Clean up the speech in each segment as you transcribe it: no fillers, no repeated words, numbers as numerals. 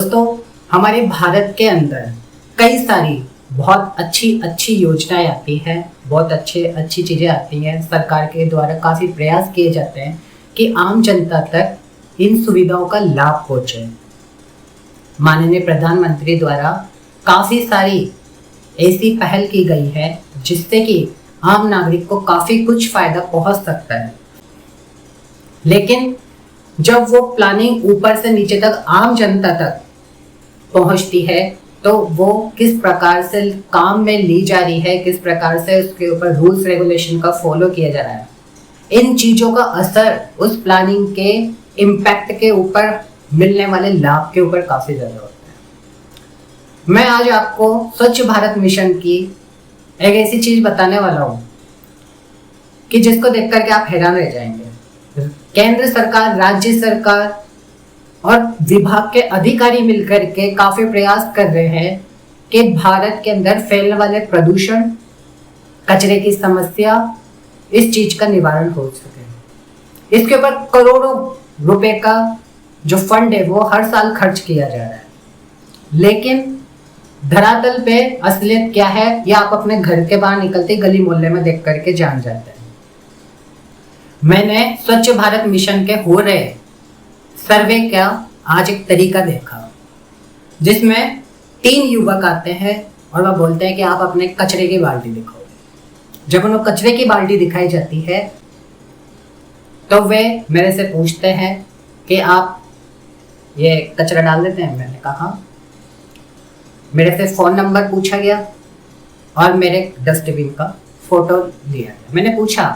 दोस्तों, हमारे भारत के अंदर कई सारी बहुत अच्छी योजनाएं आती हैं, बहुत अच्छी चीज़ें आती हैं। सरकार के द्वारा काफ़ी प्रयास किए जाते हैं कि आम जनता तक इन सुविधाओं का लाभ पहुँचे। माननीय प्रधानमंत्री द्वारा काफ़ी सारी ऐसी पहल की गई है जिससे कि आम नागरिक को काफ़ी कुछ फ़ायदा पहुँच सकता है। लेकिन जब वो प्लानिंग ऊपर से नीचे तक आम जनता तक पहुंचती है तो वो किस प्रकार से काम में ली जा रही है, किस प्रकार से उसके ऊपर रूल्स रेगुलेशन का फॉलो किया जा रहा है, इन चीज़ों का असर उस प्लानिंग के इम्पैक्ट के ऊपर, मिलने वाले लाभ के ऊपर काफ़ी ज़्यादा होता है। मैं आज आपको स्वच्छ भारत मिशन की एक ऐसी चीज़ बताने वाला हूँ कि जिसको देख करके आप हैरान रह जाएंगे। केंद्र सरकार, राज्य सरकार और विभाग के अधिकारी मिलकर के काफी प्रयास कर रहे हैं कि भारत के अंदर फैलने वाले प्रदूषण, कचरे की समस्या, इस चीज का निवारण हो सके। इसके ऊपर करोड़ों रुपए का जो फंड है वो हर साल खर्च किया जा रहा है, लेकिन धरातल पे असलियत क्या है ये आप अपने घर के बाहर निकलते गली मोहल्ले में देख करके जान जाते हैं। मैंने स्वच्छ भारत मिशन के हो रहे सर्वे का आज एक तरीका देखा जिसमें 3 युवक आते हैं और वह बोलते हैं कि आप अपने कचरे की बाल्टी दिखाओ। जब उन्हें कचरे की बाल्टी दिखाई जाती है तो वे मेरे से पूछते हैं कि आप ये कचरा डाल देते हैं। मैंने कहा, मेरे से फ़ोन नंबर पूछा गया और मेरे डस्टबिन का फ़ोटो लिया गया। मैंने पूछा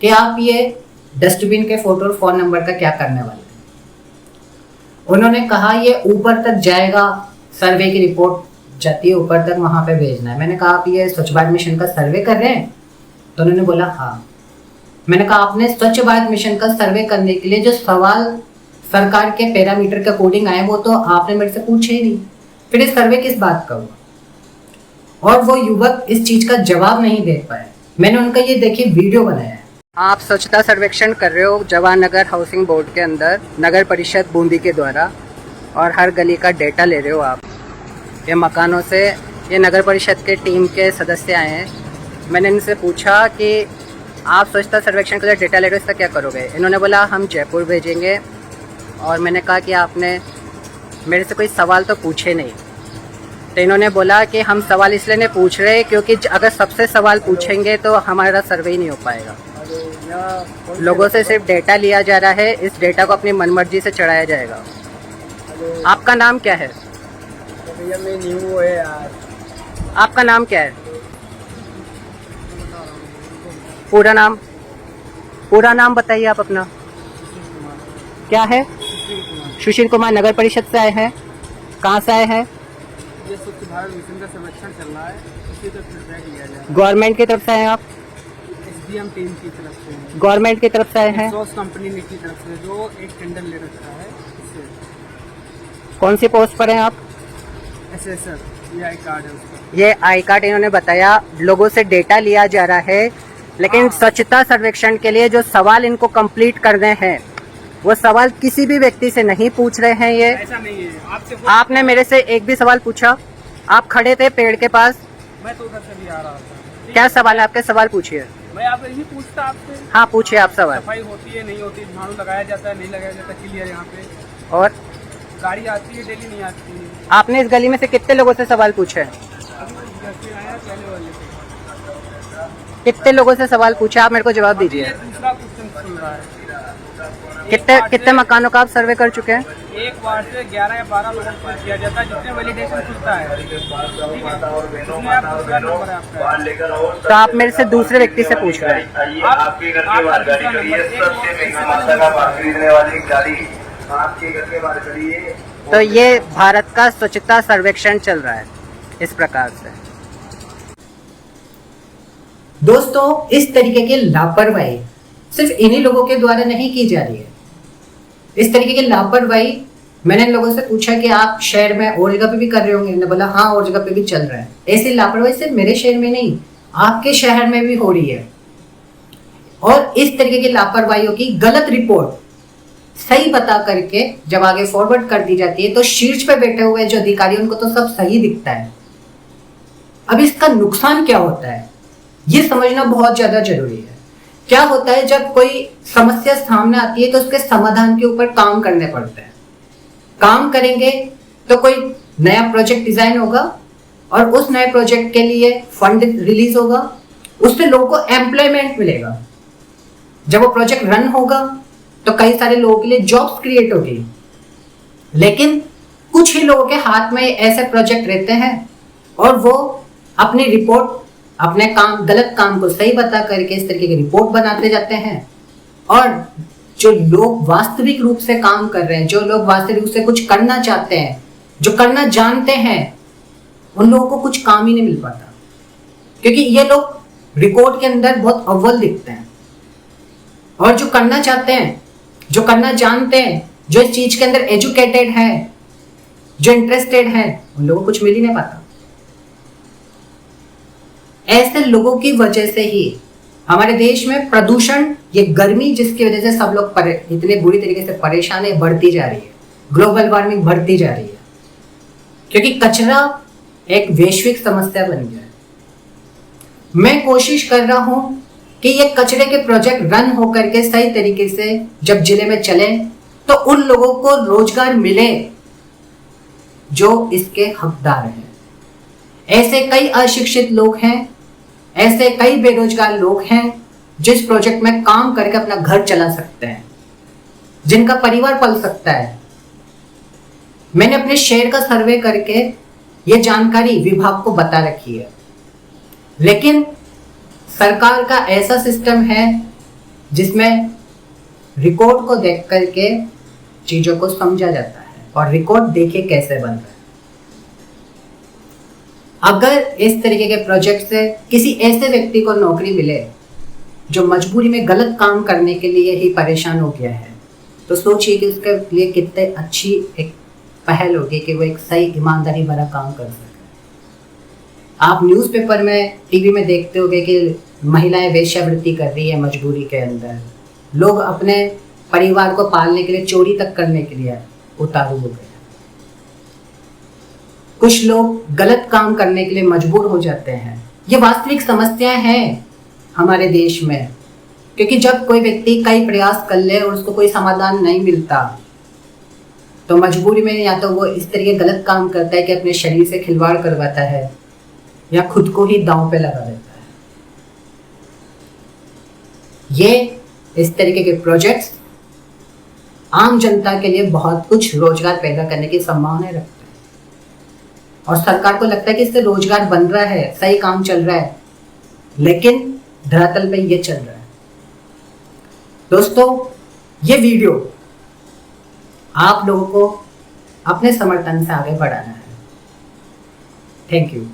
कि आप ये डस्टबिन के फ़ोटो और फ़ोन नंबर का क्या करने वाले हैं। उन्होंने कहा ये ऊपर तक जाएगा, सर्वे की रिपोर्ट जाती है ऊपर तक, वहाँ पे भेजना है। मैंने कहा आप ये स्वच्छ भारत मिशन का सर्वे कर रहे हैं? तो उन्होंने बोला हाँ। मैंने कहा आपने स्वच्छ भारत मिशन का सर्वे करने के लिए जो सवाल सरकार के पैरामीटर के अकॉर्डिंग आए वो तो आपने मेरे से पूछे ही नहीं, फिर इस सर्वे किस बात का हुआ? और वो युवक इस चीज़ का जवाब नहीं दे पाए। मैंने उनका ये देखिए वीडियो बनाया है। आप स्वच्छता सर्वेक्षण कर रहे हो जवाहर नगर हाउसिंग बोर्ड के अंदर, नगर परिषद बूंदी के द्वारा, और हर गली का डेटा ले रहे हो आप। ये मकानों से ये नगर परिषद के टीम के सदस्य आए हैं। मैंने इनसे पूछा कि आप स्वच्छता सर्वेक्षण के लिए डेटा ले रहे हो, इसका क्या करोगे? इन्होंने बोला हम जयपुर भेजेंगे। और मैंने कहा कि आपने मेरे से कोई सवाल तो पूछे नहीं। तो इन्होंने बोला कि हम सवाल इसलिए नहीं पूछ रहे क्योंकि अगर सबसे सवाल पूछेंगे तो हमारा सर्वे ही नहीं हो पाएगा। लोगों से सिर्फ डेटा लिया जा रहा है, इस डेटा को अपनी मनमर्जी से चढ़ाया जाएगा। आपका नाम क्या है? भैया मैं न्यू है यार। आपका नाम क्या है? पूरा नाम? पूरा नाम बताइए आप अपना। क्या है? सुशील कुमार। नगर परिषद से आए हैं? कहाँ से आए हैं? ये स्वच्छ भारत मिशन का सर्वेक्षण चल रहा है, उसी का फीडबैक लिया जा रहा है। गवर्नमेंट की तरफ से आए हैं आप? एसडीएम टीम की तरफ से। गवर्नमेंट की तरफ से आए हैं? सॉस कंपनी ने की तरफ से जो एक टेंडर ले रखा है इससे। कौन सी पोस्ट पर हैं आप? एसएसआर, ये आई कार्ड है उसका। ये आई कार्ड इन्होंने बताया। लोगों से डेटा लिया जा रहा है, लेकिन स्वच्छता सर्वेक्षण के लिए जो सवाल इनको कंप्लीट करने हैं वो सवाल किसी भी व्यक्ति से नहीं पूछ रहे हैं। ये ऐसा नहीं है, आपसे आपने मेरे से एक भी सवाल पूछा? आप खड़े थे पेड़ के पास, मैं तो उधर से भी आ रहा था। क्या सवाल है आपके? सवाल पूछिए। मैं आपसे यही पूछता आपसे। हाँ पूछिए आप सवाल। सफाई होती है नहीं होती, झाड़ू लगाया जाता है नहीं लगाया जाता, क्लियर यहाँ पे। और गाड़ी आती है डेली नहीं आती है। आपने इस गली में से कितने लोगों से सवाल पूछे? जैसे आया पहले वाले से। कितने लोगों से सवाल पूछा? आप मेरे को जवाब दीजिए। दूसरा क्वेश्चन सुन रहा है। कितने मकानों का आप सर्वे कर चुके हैं? एक वार्ड से 11 या 12 लोगों को किया जाता है, जितने वैलिडेशन खुलता है, ठीक है? उसमें आप दूसरा नंबर है आपका। तो आप मेरे से दूसरे व्यक्ति से पूछ रहे हैं। आपके घर के बाहर गाड़ी खड़ी है, सबसे महंगा माता का बाहर खरीदने वाली गाड़ी आपके घर के बाहर खड़ी है। तो ये भारत का स्वच्छता सर्वेक्षण चल रहा है इस प्रकार से। दोस्तों, इस तरीके की लापरवाही सिर्फ इन्हीं लोगों के द्वारा नहीं की जा रही है। इस तरीके की लापरवाही मैंने इन लोगों से पूछा कि आप शहर में और जगह पे भी कर रहे होंगे? इन्होंने बोला हाँ और जगह पे भी चल रहा है। ऐसी लापरवाही सिर्फ मेरे शहर में नहीं, आपके शहर में भी हो रही है। और इस तरीके की लापरवाहियों की गलत रिपोर्ट सही बता करके जब आगे फॉरवर्ड कर दी जाती है तो शीर्ष पे बैठे हुए जो अधिकारी उनको तो सब सही दिखता है। अब इसका नुकसान क्या होता है ये समझना बहुत ज्यादा जरूरी है। क्या होता है जब कोई समस्या सामने आती है तो उसके समाधान के ऊपर काम करने पड़ते हैं। काम करेंगे तो कोई नया प्रोजेक्ट डिजाइन होगा और उस नए प्रोजेक्ट के लिए फंड रिलीज होगा, उससे लोगों को एम्प्लॉयमेंट मिलेगा। जब वो प्रोजेक्ट रन होगा तो कई सारे लोगों के लिए जॉब्स क्रिएट होगी। लेकिन कुछ ही लोगों के हाथ में ऐसे प्रोजेक्ट रहते हैं और वो अपनी रिपोर्ट, अपने काम, गलत काम को सही बता करके इस तरीके की रिपोर्ट बनाते जाते हैं। और जो लोग वास्तविक रूप से काम कर रहे हैं, जो लोग वास्तविक रूप से कुछ करना चाहते हैं, जो करना जानते हैं, उन लोगों को कुछ काम ही नहीं मिल पाता, क्योंकि ये लोग रिकॉर्ड के अंदर बहुत अव्वल दिखते हैं। और जो करना चाहते हैं, जो करना जानते हैं, जो इस चीज के अंदर एजुकेटेड है, जो इंटरेस्टेड है, उन लोगों को कुछ मिल ही नहीं पाता। ऐसे लोगों की वजह से ही हमारे देश में प्रदूषण, ये गर्मी जिसकी वजह से सब लोग इतने बुरी तरीके से परेशान है, बढ़ती जा रही है। ग्लोबल वार्मिंग बढ़ती जा रही है क्योंकि कचरा एक वैश्विक समस्या बन गया है। मैं कोशिश कर रहा हूं कि ये कचरे के प्रोजेक्ट रन होकर के सही तरीके से जब जिले में चले तो उन लोगों को रोजगार मिले जो इसके हकदार हैं। ऐसे कई अशिक्षित लोग हैं, ऐसे कई बेरोजगार लोग हैं जो इस प्रोजेक्ट में काम करके अपना घर चला सकते हैं, जिनका परिवार पल सकता है। मैंने अपने शहर का सर्वे करके ये जानकारी विभाग को बता रखी है, लेकिन सरकार का ऐसा सिस्टम है जिसमें रिकॉर्ड को देख करके चीजों को समझा जाता है और रिकॉर्ड देखे कैसे बन रहा है। अगर इस तरीके के प्रोजेक्ट से किसी ऐसे व्यक्ति को नौकरी मिले जो मजबूरी में गलत काम करने के लिए ही परेशान हो गया है, तो सोचिए कि उसके लिए कितने अच्छी एक पहल होगी कि वो एक सही ईमानदारी भरा काम कर सके। आप न्यूज़पेपर में, टीवी में देखते होंगे कि महिलाएं वेश्यावृत्ति कर रही है मजबूरी के अंदर। लोग अपने परिवार को पालने के लिए चोरी तक करने के लिए उतारू हो गए। कुछ लोग गलत काम करने के लिए मजबूर हो जाते हैं। ये वास्तविक समस्याएं हैं हमारे देश में, क्योंकि जब कोई व्यक्ति कई प्रयास कर ले और उसको कोई समाधान नहीं मिलता तो मजबूरी में या तो वो इस तरीके गलत काम करता है कि अपने शरीर से खिलवाड़ करवाता है या खुद को ही दांव पे लगा देता है। ये इस तरीके के प्रोजेक्ट्स आम जनता के लिए बहुत कुछ रोजगार पैदा करने की संभावना रखते हैं और सरकार को लगता है कि इससे रोजगार बन रहा है, सही काम चल रहा है, लेकिन धरातल पे ये चल रहा है। दोस्तों, ये वीडियो आप लोगों को अपने समर्थन से आगे बढ़ाना है। Thank you.